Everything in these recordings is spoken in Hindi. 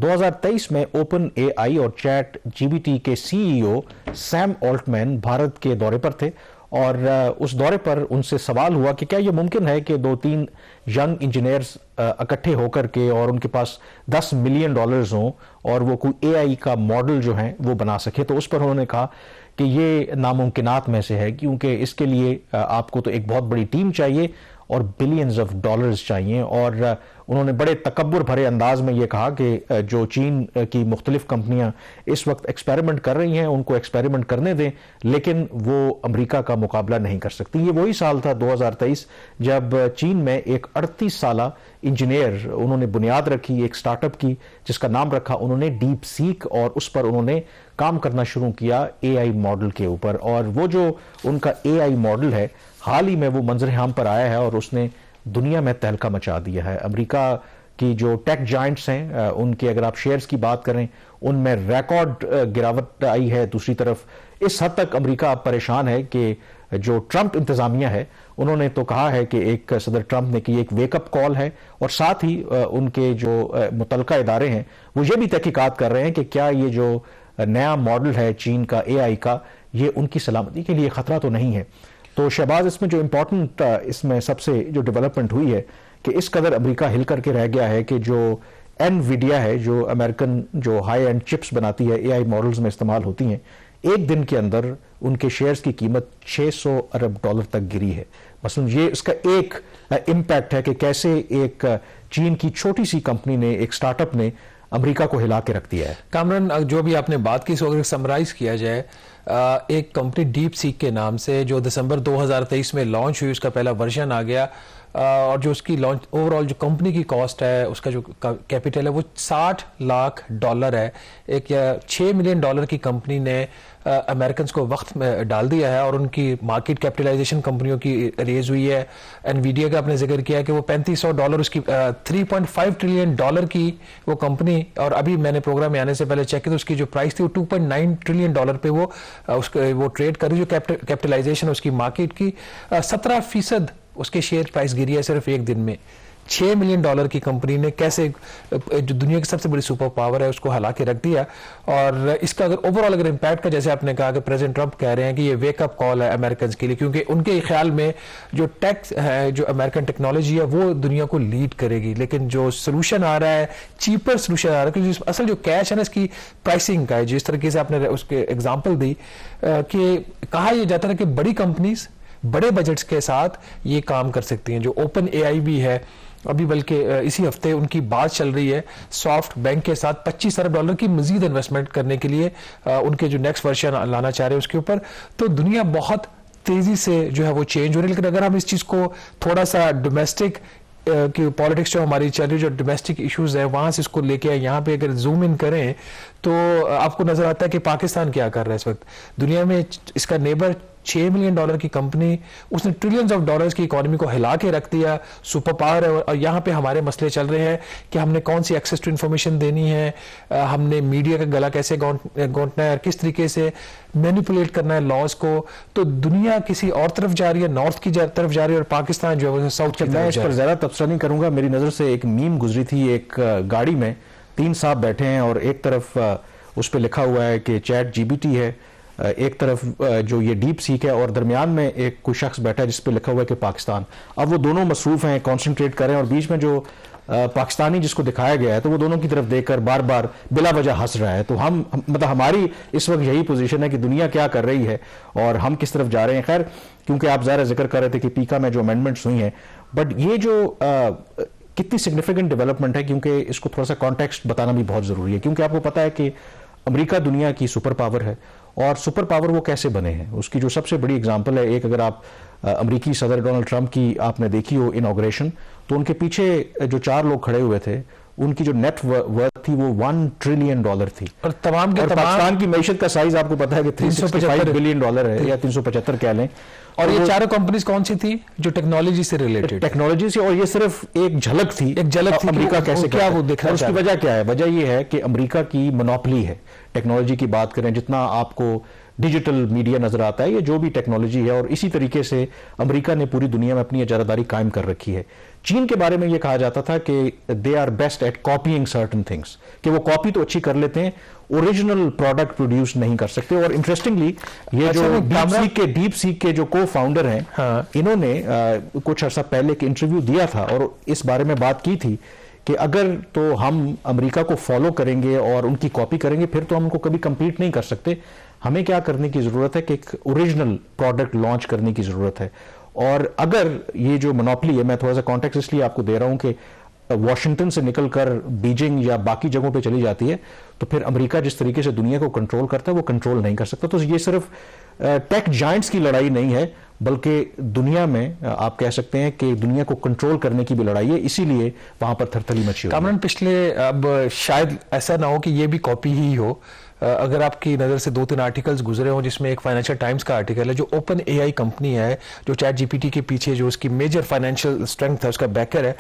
2023 में ओपन एआई और चैट जीपीटी के सीईओ सैम ऑल्टमैन भारत के दौरे पर थे और उस दौरे पर उनसे सवाल हुआ कि क्या ये मुमकिन है कि 2-3 यंग इंजीनियर्स इकट्ठे होकर के और उनके पास $10 मिलियन हों और वो कोई एआई का मॉडल जो है वो बना सके। तो उस पर उन्होंने कहा कि ये नामुमकिनात में से है, क्योंकि इसके लिए आपको तो एक बहुत बड़ी टीम चाहिए और बिलियंस ऑफ डॉलर्स चाहिए। और उन्होंने बड़े तकब्बुर भरे अंदाज में ये कहा कि जो चीन की मुख्तलिफ कंपनियां इस वक्त एक्सपेरिमेंट कर रही हैं उनको एक्सपेरिमेंट करने दें, लेकिन वो अमेरिका का मुकाबला नहीं कर सकती। ये वही साल था 2023 जब चीन में एक 38 साला इंजीनियर उन्होंने बुनियाद रखी एक स्टार्टअप की जिसका नाम रखा उन्होंने डीप सीक, और उस पर उन्होंने काम करना शुरू किया एआई मॉडल के ऊपर। और वो जो उनका एआई मॉडल है हाल ही में वो मंजर आम पर आया है और उसने दुनिया में तहलका मचा दिया है। अमेरिका की जो टेक जायंट्स हैं उनके अगर आप शेयर्स की बात करें उनमें रिकॉर्ड गिरावट आई है। दूसरी तरफ इस हद तक अमेरिका अब परेशान है कि जो ट्रंप इंतजामिया है उन्होंने तो कहा है कि एक सदर ट्रंप ने कि एक वेकअप कॉल है, और साथ ही उनके जो मुतलका इदारे हैं वो ये भी तहकीकात कर रहे हैं कि क्या ये जो नया मॉडल है चीन का एआई का ये उनकी सलामती के लिए खतरा तो नहीं है। तो शहबाज, इसमें जो इम्पोर्टेंट इसमें सबसे जो डेवलपमेंट हुई है कि इस कदर अमेरिका हिल करके रह गया है कि जो एनवीडिया है जो अमेरिकन जो हाई एंड चिप्स बनाती है एआई मॉडल्स में इस्तेमाल होती हैं, एक दिन के अंदर उनके शेयर्स की कीमत $600 अरब तक गिरी है। मसलन ये इसका एक इम्पैक्ट है कि कैसे एक चीन की छोटी सी कंपनी ने, एक स्टार्टअप ने अमेरिका को हिला के रख दिया है। कामरान, जो भी आपने बात की इसको अगर समराइज किया जाए, एक कंपनी डीप सीक के नाम से जो दिसंबर 2023 में लॉन्च हुई, उसका पहला वर्जन आ गया और जो उसकी लॉन्च ओवरऑल जो कंपनी की कॉस्ट है, उसका जो कैपिटल है वो $60 लाख है। एक $6 मिलियन की कंपनी ने अमेरिकन को वक्त में डाल दिया है और उनकी मार्केट कैपिटलाइजेशन कंपनियों की रेज हुई है। एनवीडिया का आपने जिक्र किया कि वो $3500 उसकी $3.5 ट्रिलियन की वो कंपनी, और अभी मैंने प्रोग्राम में आने से पहले चेक किया तो उसकी जो प्राइस थी वो $2.9 ट्रिलियन पे वो ट्रेड कर रही। जो कैपिटलाइजेशन उसकी मार्केट की 17% उसके शेयर प्राइस गिरी है सिर्फ एक दिन में। $6 मिलियन की कंपनी ने कैसे जो दुनिया की सबसे बड़ी सुपर पावर है उसको हिला के रख दिया। और इसका अगर ओवरऑल अगर इम्पैक्ट का, जैसे आपने कहा कि प्रेसिडेंट ट्रंप कह रहे हैं कि ये वेकअप कॉल है अमेरिकन के लिए, क्योंकि उनके ख्याल में जो टेक है, जो अमेरिकन टेक्नोलॉजी है वो दुनिया को लीड करेगी, लेकिन जो सोल्यूशन आ रहा है चीपर सोल्यूशन आ रहा है, क्योंकि असल जो कैश है ना इसकी प्राइसिंग का है। जिस तरीके से आपने उसके एग्जाम्पल दी कि कहा यह जाता है कि बड़ी कंपनीज बड़े बजट्स के साथ ये काम कर सकती हैं। जो ओपन एआई भी है, अभी बल्कि इसी हफ्ते उनकी बात चल रही है सॉफ्ट बैंक के साथ $25 अरब की मजीद इन्वेस्टमेंट करने के लिए, उनके जो नेक्स्ट वर्जन लाना चाह रहे हैं उसके ऊपर। तो दुनिया बहुत तेजी से जो है वो चेंज हो रही है। लेकिन अगर हम इस चीज को थोड़ा सा डोमेस्टिक कि पॉलिटिक्स जो हमारी चल रही, जो डोमेस्टिक इश्यूज है वहां से इसको लेके आए, यहाँ पे अगर जूम इन करें तो आपको नजर आता है कि पाकिस्तान क्या कर रहा है इस वक्त दुनिया में। इसका नेबर $6 मिलियन की कंपनी, उसने ट्रिलियंस ऑफ डॉलर्स की इकोनॉमी को हिला के रख दिया, सुपर पावर है। और यहाँ पे हमारे मसले चल रहे हैं कि हमने कौन सी एक्सेस टू इन्फॉर्मेशन देनी है, हमने मीडिया का गला कैसे गौंटना है और किस तरीके से मैनिपुलेट करना है लॉज को। तो दुनिया किसी और तरफ जा रही है, नॉर्थ की तरफ जा रही है, और पाकिस्तान जो है साउथ की तरफ जा रही है। मैं इस पर ज्यादा तबसरा नहीं करूंगा। मेरी नजर से एक मीम गुजरी थी, एक गाड़ी में 3 साहब बैठे हैं और एक तरफ उस पर लिखा हुआ है कि चैट जीपीटी है, एक तरफ जो ये डीप सीक है, और दरमियान में एक कोई शख्स बैठा है जिस पे लिखा हुआ है कि पाकिस्तान। अब वो दोनों मसरूफ हैं, कॉन्सेंट्रेट कर रहे हैं, और बीच में जो पाकिस्तानी जिसको दिखाया गया है तो वो दोनों की तरफ देखकर बार बार बिला वजह हंस रहा है। तो हम मतलब हमारी इस वक्त यही पोजीशन है कि दुनिया क्या कर रही है और हम किस तरफ जा रहे हैं। खैर, क्योंकि आप ज़रा जिक्र कर रहे थे कि पीका में जो अमेंडमेंट्स हुई हैं, बट ये जो कितनी सिग्निफिकेंट डेवलपमेंट है, क्योंकि इसको थोड़ा सा कॉन्टेक्स्ट बताना भी बहुत ज़रूरी है। क्योंकि आपको पता है कि अमेरिका दुनिया की सुपर पावर है, और सुपर पावर वो कैसे बने हैं उसकी जो सबसे बड़ी एग्जांपल है, एक अगर आप अमेरिकी सदर डोनाल्ड ट्रंप की आपने देखी हो इनॉग्रेशन, तो उनके पीछे जो 4 लोग खड़े हुए थे उनकी जो नेट वर्थ थी वो $1 ट्रिलियन थी। और तमाम के पाकिस्तान की मैशत का साइज आपको पता है कि $365 बिलियन है, या 375 कह लें। और ये चारों कंपनीज कौन सी थी जो टेक्नोलॉजी से रिलेटेड, टेक्नोलॉजी से, और ये सिर्फ एक झलक थी अमेरिका कैसे क्या वो देखा। उसकी वजह क्या है? वजह ये है कि अमेरिका की मोनोपोली है टेक्नोलॉजी की बात करें। जितना आपको डिजिटल मीडिया नजर आता है, ये जो भी टेक्नोलॉजी है, और इसी तरीके से अमेरिका ने पूरी दुनिया में अपनी इजारादारी कायम कर रखी है। चीन के बारे में ये कहा जाता था कि they are best at copying certain things, कि वो कॉपी तो अच्छी कर लेते हैं, ओरिजिनल प्रोडक्ट प्रोड्यूस नहीं कर सकते। और इंटरेस्टिंगली ये जो डीप सीक के जो को फाउंडर हैं, हाँ, इन्होंने कुछ अर्सा पहले एक इंटरव्यू दिया था और इस बारे में बात की थी कि अगर तो हम अमेरिका को फॉलो करेंगे और उनकी कॉपी करेंगे, फिर तो हम उनको कभी कंपीट नहीं कर सकते। हमें क्या करने की जरूरत है कि एक ओरिजिनल प्रोडक्ट लॉन्च करने की जरूरत है। और अगर ये जो मोनोपोली है, मैं थोड़ा सा कॉन्टेक्स्ट इसलिए आपको दे रहा हूं कि वॉशिंगटन से निकलकर बीजिंग या बाकी जगहों पे चली जाती है, तो फिर अमेरिका जिस तरीके से दुनिया को कंट्रोल करता है वो कंट्रोल नहीं कर सकता। तो ये सिर्फ टेक जायंट्स की लड़ाई नहीं है, बल्कि दुनिया में आप कह सकते हैं कि दुनिया को कंट्रोल करने की भी लड़ाई है, इसीलिए वहां पर थरथली मची। कामरान, पिछले अब शायद ऐसा ना हो कि ये भी कॉपी ही हो, अगर आपकी नज़र से 2-3 आर्टिकल्स गुजरे हों, जिसमें एक फाइनेंशियल टाइम्स का आर्टिकल है जो ओपन एआई कंपनी है, जो चैट जीपीटी के पीछे जो उसकी मेजर फाइनेंशियल स्ट्रेंथ है, उसका बैकर है।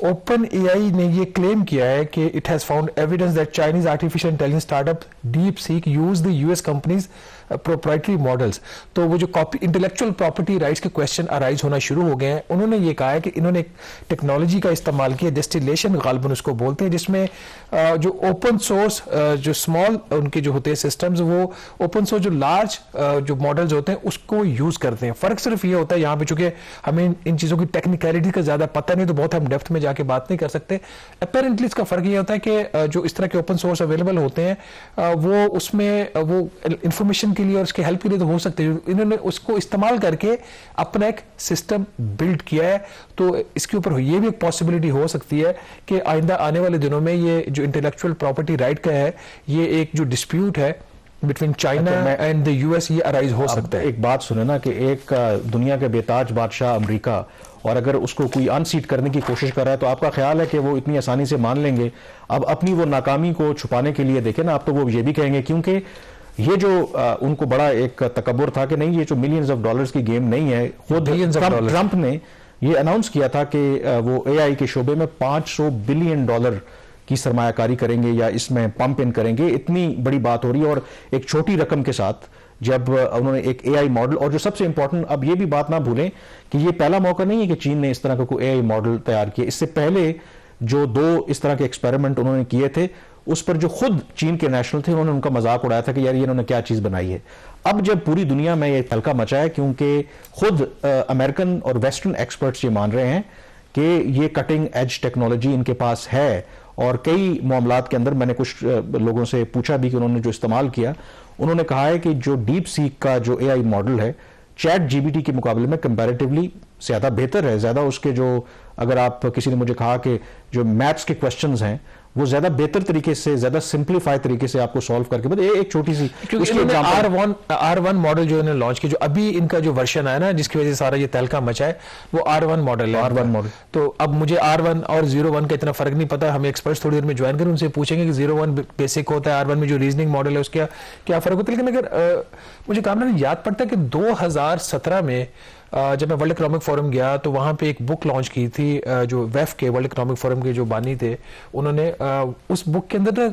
ओपन एआई ने ये क्लेम किया है कि it has found evidence that Chinese artificial intelligence startup deep seek use the US companies proprietary models. तो वो जो कॉपी इंटेलेक्चुअल प्रॉपर्टी राइट्स के क्वेश्चन अराइज होना शुरू हो गए हैं। उन्होंने ये कहा है कि इन्होंने टेक्नोलॉजी का इस्तेमाल किया, डिस्टिलेशन गालिबन उसको बोलते हैं, जिसमें जो ओपन सोर्स जो स्मॉल उनके जो होते हैं सिस्टम्स, वो ओपन सोर्स जो लार्ज जो मॉडल्स होते हैं उसको यूज करते हैं। फर्क सिर्फ ये होता है यहाँ पे, चूंकि हमें इन चीजों की टेक्निकलिटी का ज्यादा पता नहीं, तो बहुत हम डेप्थ में जाके बात नहीं कर सकते। अपेरेंटली इसका फर्क ये होता है कि जो इस तरह के ओपन सोर्स अवेलेबल होते हैं वो उसमें वो इंफॉर्मेशन के लिए और उसके हेल्प के लिए तो हो सकते हैं, इन्होंने उसको इस्तेमाल करके अपना एक सिस्टम बिल्ड किया है। तो इसके ऊपर ये भी एक पॉसिबिलिटी हो सकती है कि आइंदा आने वाले दिनों में ये जो इंटेलेक्चुअल प्रॉपर्टी राइट का है, ये एक जो डिस्प्यूट है between China and the US, ये अराइज हो सकता है। एक बात सुने ना कि एक दुनिया के बेताज बादशाह अमेरिका, और अगर उसको कोई अनसीट करने की कोशिश कर रहा है, तो आपका ख्याल है कि वो इतनी आसानी से मान लेंगे? अब अपनी वो नाकामी को छुपाने के लिए देखें ना, अब तो वो ये भी कहेंगे, क्योंकि ये जो उनको बड़ा एक तकब्बुर था कि नहीं, ये जो मिलियंस ऑफ डॉलर्स की गेम नहीं है। खुद ट्रंप ने ये अनाउंस किया था कि वो एआई के शोबे में $500 बिलियन की सरमायाकारी करेंगे या इसमें पंप इन करेंगे। इतनी बड़ी बात हो रही है, और एक छोटी रकम के साथ जब उन्होंने एक एआई मॉडल, और जो सबसे इंपॉर्टेंट, अब ये भी बात ना भूलें कि ये पहला मौका नहीं है कि चीन ने इस तरह का कोई एआई मॉडल तैयार किया। इससे पहले जो 2 इस तरह के एक्सपेरिमेंट उन्होंने किए थे, उस पर जो खुद चीन के नेशनल थे उन्होंने उनका मजाक उड़ाया था कि यार ये इन्होंने क्या चीज बनाई है। अब जब पूरी दुनिया में ये तहलका मचा है, क्योंकि खुद अमेरिकन और वेस्टर्न एक्सपर्ट्स ये मान रहे हैं कि ये कटिंग एज टेक्नोलॉजी इनके पास है, और कई मामलात के अंदर मैंने कुछ लोगों से पूछा भी कि उन्होंने जो इस्तेमाल किया, उन्होंने कहा है कि जो डीप सीक का जो एआई मॉडल है, चैट जीपीटी के मुकाबले में कंपैरेटिवली ज्यादा बेहतर है। ज्यादा उसके जो, अगर आप किसी ने मुझे कहा कि जो मैथ्स के क्वेश्चंस हैं वो ज्यादा बेहतर तरीके से, ज्यादा सिंप्लीफाइड तरीके से आपको सॉल्व करके बता। एक छोटी सी R1 मॉडल जो इन्होंने लॉन्च किया, जो अभी इनका जो वर्जन आया ना, जिसकी वजह से सारा ये तहलका मचा है, वो R1 मॉडल है। R1 model. तो अब मुझे R1 और 01 का इतना फर्क नहीं पता, हमें एक्सपर्ट्स थोड़ी देर में ज्वाइन करें, उनसे पूछेंगे कि 01 बेसिक होता है, R1 में जो रीजनिंग मॉडल है उसका क्या फर्क होता है। लेकिन अगर मुझे कामरान याद पड़ता है कि 2017 में जब मैं वर्ल्ड इकोनॉमिक फोरम गया, तो वहां पे एक बुक लॉन्च की थी जो वेफ के, वर्ल्ड इकोनॉमिक फोरम के जो बानी थे, उन्होंने उस बुक के अंदर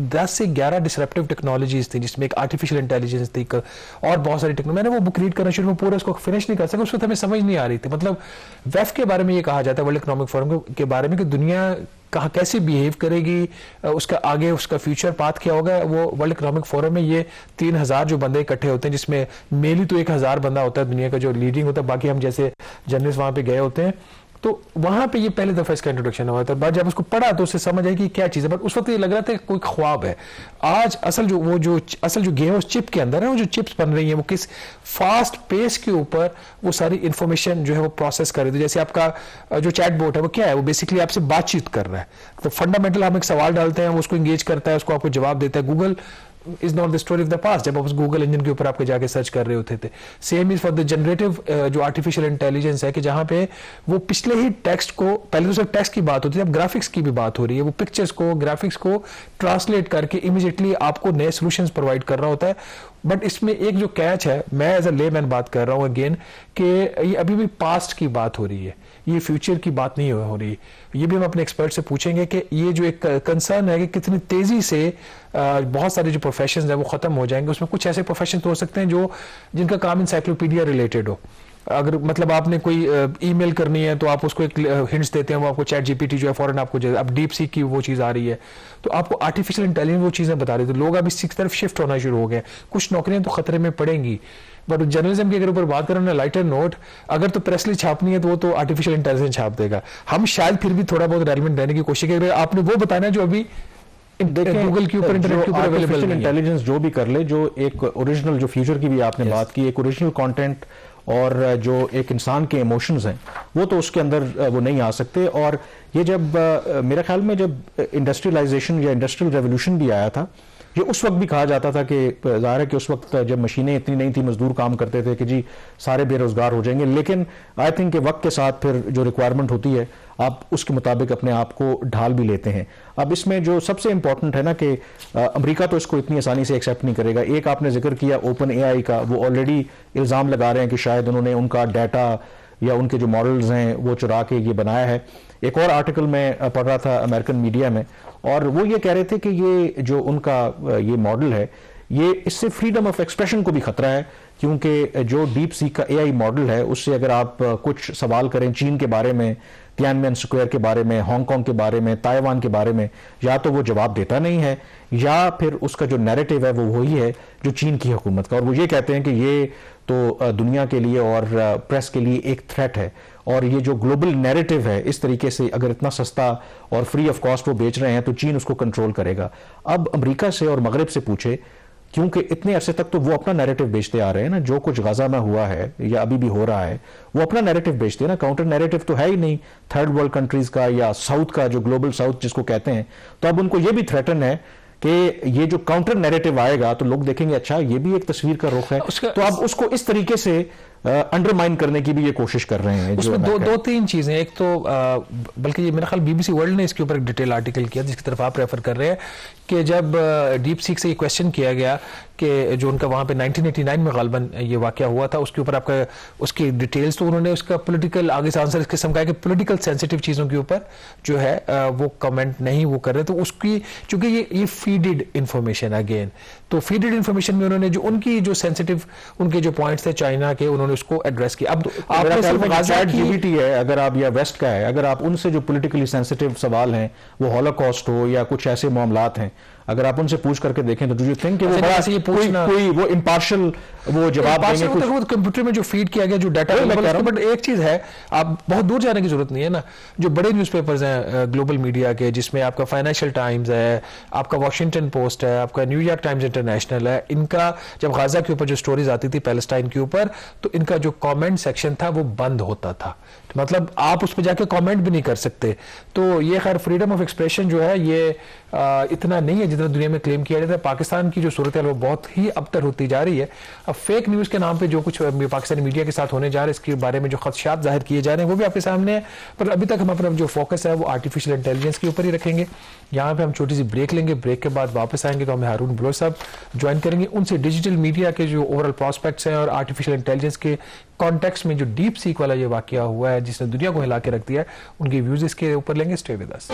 10 से 11 डिसरप्टिव टेक्नोलॉजीज थी, जिसमें एक आर्टिफिशियल इंटेलिजेंस थी और बहुत सारी टेक्नोलॉजी। मैंने वो बुक रीड करना शुरू में, पूरा उसको फिनिश नहीं कर सका, उस वक्त हमें समझ नहीं आ रही थी। मतलब वेफ के बारे में ये कहा जाता है, वर्ल्ड इकोनॉमिक फोरम के बारे में, कि दुनिया कहाँ कैसे बिहेव करेगी, उसका आगे उसका फ्यूचर पाथ क्या होगा। वो वर्ल्ड इकोनॉमिक फोरम में ये 3000 जो बंदे इकट्ठे होते हैं, जिसमें मेनली तो 1000 बंदा होता है दुनिया का जो लीडिंग होता है, बाकी हम जैसे जर्नलिस्ट वहां पे गए होते हैं। तो वहां पे ये पहले दफा इसका इंट्रोडक्शन हुआ था। बाद जब उसको पढ़ा तो उससे समझ आई कि क्या चीज है, बट उस वक्त ये लग रहा था कि कोई ख्वाब है। आज असल जो गेम है उस चिप के अंदर है, वो जो चिप्स बन रही है वो किस फास्ट पेस के ऊपर वो सारी इंफॉर्मेशन जो है वो प्रोसेस कर रही है। जैसे आपका जो चैट बोट है वो क्या है, वो बेसिकली आपसे बातचीत कर रहा है। तो फंडामेंटल हम एक सवाल डालते हैं, वो उसको इंगेज करता है, उसको आपको जवाब देता है। Google is not the story of the past, जब आप उस गूगल इंजन के ऊपर आपके जाके सर्च कर रहे होते थे। Same is for the generative जो आर्टिफिशियल इंटेलिजेंस है, कि जहां पे वो पिछले ही टेक्स्ट को, पहले तो सिर्फ टेक्स्ट की बात होती थी, अब ग्राफिक्स की भी बात हो रही है। वो पिक्चर्स को, ग्राफिक्स को ट्रांसलेट करके इमीडिएटली आपको नए सॉल्यूशंस प्रोवाइड कर रहा होता है। बट इसमें एक जो कैच है, मैं एज अ लेमैन बात कर रहा हूं अगेन, कि ये अभी भी पास्ट की बात हो रही है, ये फ्यूचर की बात नहीं हो रही। ये भी हम अपने एक्सपर्ट से पूछेंगे कि ये जो एक कंसर्न है कि कितनी तेजी से बहुत सारे जो प्रोफेशंस है वो खत्म हो जाएंगे। उसमें कुछ ऐसे प्रोफेशन हो सकते हैं जो जिनका काम इंसाइक्लोपीडिया रिलेटेड हो। अगर मतलब आपने कोई ईमेल करनी है तो आप उसको एक हिंट्स देते हैं, वो आपको चैट जीपीटी जो है फौरन आपको, अब डीप सीक की वो चीज़ आ रही है तो आपको आर्टिफिशियल इंटेलिजेंस वो चीज़ें बता रही है। तो लोग अब इस तरफ शिफ्ट होना शुरू हो गए। कुछ नौकरियां तो खतरे में पड़ेंगी, बट जर्नलिज्म के अगर ऊपर बात करें ना लाइटर नोट, अगर तो प्रेसली छापनी है तो वो तो आर्टिफिशियल इंटेलिजेंस छाप देगा। हम शायद फिर भी थोड़ा बहुत रेलेवेंट रहने की कोशिश करें। आपने वो बताना है जो अभी गूगल के ऊपर, इंटरनेट के ऊपर अवेलेबल नहीं है। इंटेलिजेंस जो भी कर ले, जो एक ओरिजिनल, जो फ्यूचर की भी आपने बात की, एक ओरिजिनल कंटेंट और जो एक इंसान के इमोशंस हैं वो तो उसके अंदर वो नहीं आ सकते। और ये जब मेरे ख्याल में जब इंडस्ट्रियलाइजेशन या इंडस्ट्रियल रेवोल्यूशन भी आया था, ये उस वक्त भी कहा जाता था कि ज़ाहिर है कि उस वक्त जब मशीनें इतनी नहीं थी, मजदूर काम करते थे कि जी सारे बेरोजगार हो जाएंगे। लेकिन आई थिंक कि वक्त के साथ फिर जो रिक्वायरमेंट होती है आप उसके मुताबिक अपने आप को ढाल भी लेते हैं। अब इसमें जो सबसे इंपॉर्टेंट है ना कि अमेरिका तो इसको इतनी आसानी से एक्सेप्ट नहीं करेगा। एक आपने जिक्र किया ओपन एआई का, वो ऑलरेडी इल्ज़ाम लगा रहे हैं कि शायद उन्होंने उनका डाटा या उनके जो मॉडल्स हैं वो चुरा के ये बनाया है। एक और आर्टिकल मैं पढ़ रहा था अमेरिकन मीडिया में, और वो ये कह रहे थे कि ये जो उनका ये मॉडल है, ये इससे फ्रीडम ऑफ एक्सप्रेशन को भी खतरा है, क्योंकि जो डीप सीक का एआई मॉडल है उससे अगर आप कुछ सवाल करें चीन के बारे में, तियानमेन स्क्वायर के बारे में, हांगकांग के बारे में, ताइवान के बारे में, या तो वो जवाब देता नहीं है या फिर उसका जो नैरेटिव है वो वही है जो चीन की हुकूमत का। और वो ये कहते हैं कि ये तो दुनिया के लिए और प्रेस के लिए एक थ्रेट है। और ये जो ग्लोबल नैरेटिव है, इस तरीके से अगर इतना सस्ता और फ्री ऑफ कॉस्ट वो बेच रहे हैं तो चीन उसको कंट्रोल करेगा। अब अमेरिका से और मगरब से पूछे, क्योंकि इतने अरसे तक तो वो अपना नैरेटिव बेचते आ रहे हैं ना, जो कुछ गाजा में हुआ है या अभी भी हो रहा है वो अपना नैरेटिव बेचते हैं ना, काउंटर नैरेटिव तो है ही नहीं थर्ड वर्ल्ड कंट्रीज का या साउथ का, जो ग्लोबल साउथ जिसको कहते हैं। तो अब उनको ये भी थ्रेटन है कि ये जो काउंटर नैरेटिव आएगा तो लोग देखेंगे अच्छा ये भी एक तस्वीर का रुख है, तो अब उसको इस तरीके से अंडरमाइन करने की भी ये कोशिश कर रहे हैं। उसमें दो तीन चीजें, एक तो बल्कि ये मेरा ख्याल बीबीसी वर्ल्ड ने इसके ऊपर एक डिटेल आर्टिकल किया जिसकी तरफ आप रेफर कर रहे हैं, कि जब डीप सीक से ये क्वेश्चन किया गया कि जो उनका वहां पे 1989 में गालबन ये वाकया हुआ था, उसके ऊपर आपका उसकी डिटेल्स, तो उन्होंने उसका पॉलिटिकल आगे से आंसर इस किस्म का है कि पॉलिटिकल सेंसिटिव चीजों के ऊपर जो है वो कमेंट नहीं वो कर रहे। तो उसकी चूंकि ये फीडेड इंफॉर्मेशन अगेन, तो फीडेड इंफॉर्मेशन में उन्होंने जो उनकी जो सेंसिटिव उनके जो पॉइंट्स थे चाइना के, उन्होंने उसको एड्रेस किया। अब आपने सिर्फ चैट जीपीटी है अगर आप, या वेस्ट का है, अगर आप उनसे जो पॉलिटिकली सेंसिटिव सवाल हैं, वो हॉलोकॉस्ट हो या कुछ ऐसे मामलात हैं, अगर आप उनसे पूछ करके देखें तो डू यू थिंक कि वो बड़ा कोई वो इम्पार्शियल वो जवाब देंगे? वो कंप्यूटर में जो फीड किया गया जो डाटा, बट एक चीज है, आप बहुत दूर जाने की जरूरत नहीं है ना। जो बड़े न्यूज़पेपर्स हैं ग्लोबल मीडिया के, जिसमें आपका फाइनेंशियल टाइम्स है, आपका वॉशिंगटन पोस्ट है, आपका न्यूयॉर्क टाइम्स इंटरनेशनल है, इनका जब गाजा के ऊपर जो स्टोरीज आती थी पैलेस्टाइन के ऊपर, तो इनका जो कमेंट सेक्शन था वो बंद होता था, मतलब आप उस पर जाके कमेंट भी नहीं कर सकते। तो ये खैर फ्रीडम ऑफ एक्सप्रेशन जो है ये इतना नहीं है जितना दुनिया में क्लेम किया जाता है। पाकिस्तान की जो सूरत है वो बहुत ही अबतर होती जा रही है। अब फेक न्यूज़ के नाम पे जो कुछ पाकिस्तानी मीडिया के साथ होने जा रहा है, इसके बारे में जो खदशात जाहिर किए जा रहे हैं वो भी आपके सामने है। पर अभी तक हम अपना जो फोकस है वो आर्टिफिशियल इंटेलिजेंस के ऊपर ही रखेंगे। यहाँ पे हम छोटी सी ब्रेक लेंगे, ब्रेक के बाद वापस आएंगे तो हमें हारून बलोच साहब ज्वाइन करेंगे। उनसे डिजिटल मीडिया के जो ओवरऑल प्रॉस्पेक्ट्स हैं और आर्टिफिशियल इंटेलिजेंस के कॉन्टेक्स्ट में जो डीप सीक वाला ये वाकया हुआ है जिसने दुनिया को हिला के रख दिया है, उनके व्यूज इसके ऊपर लेंगे। Stay with us.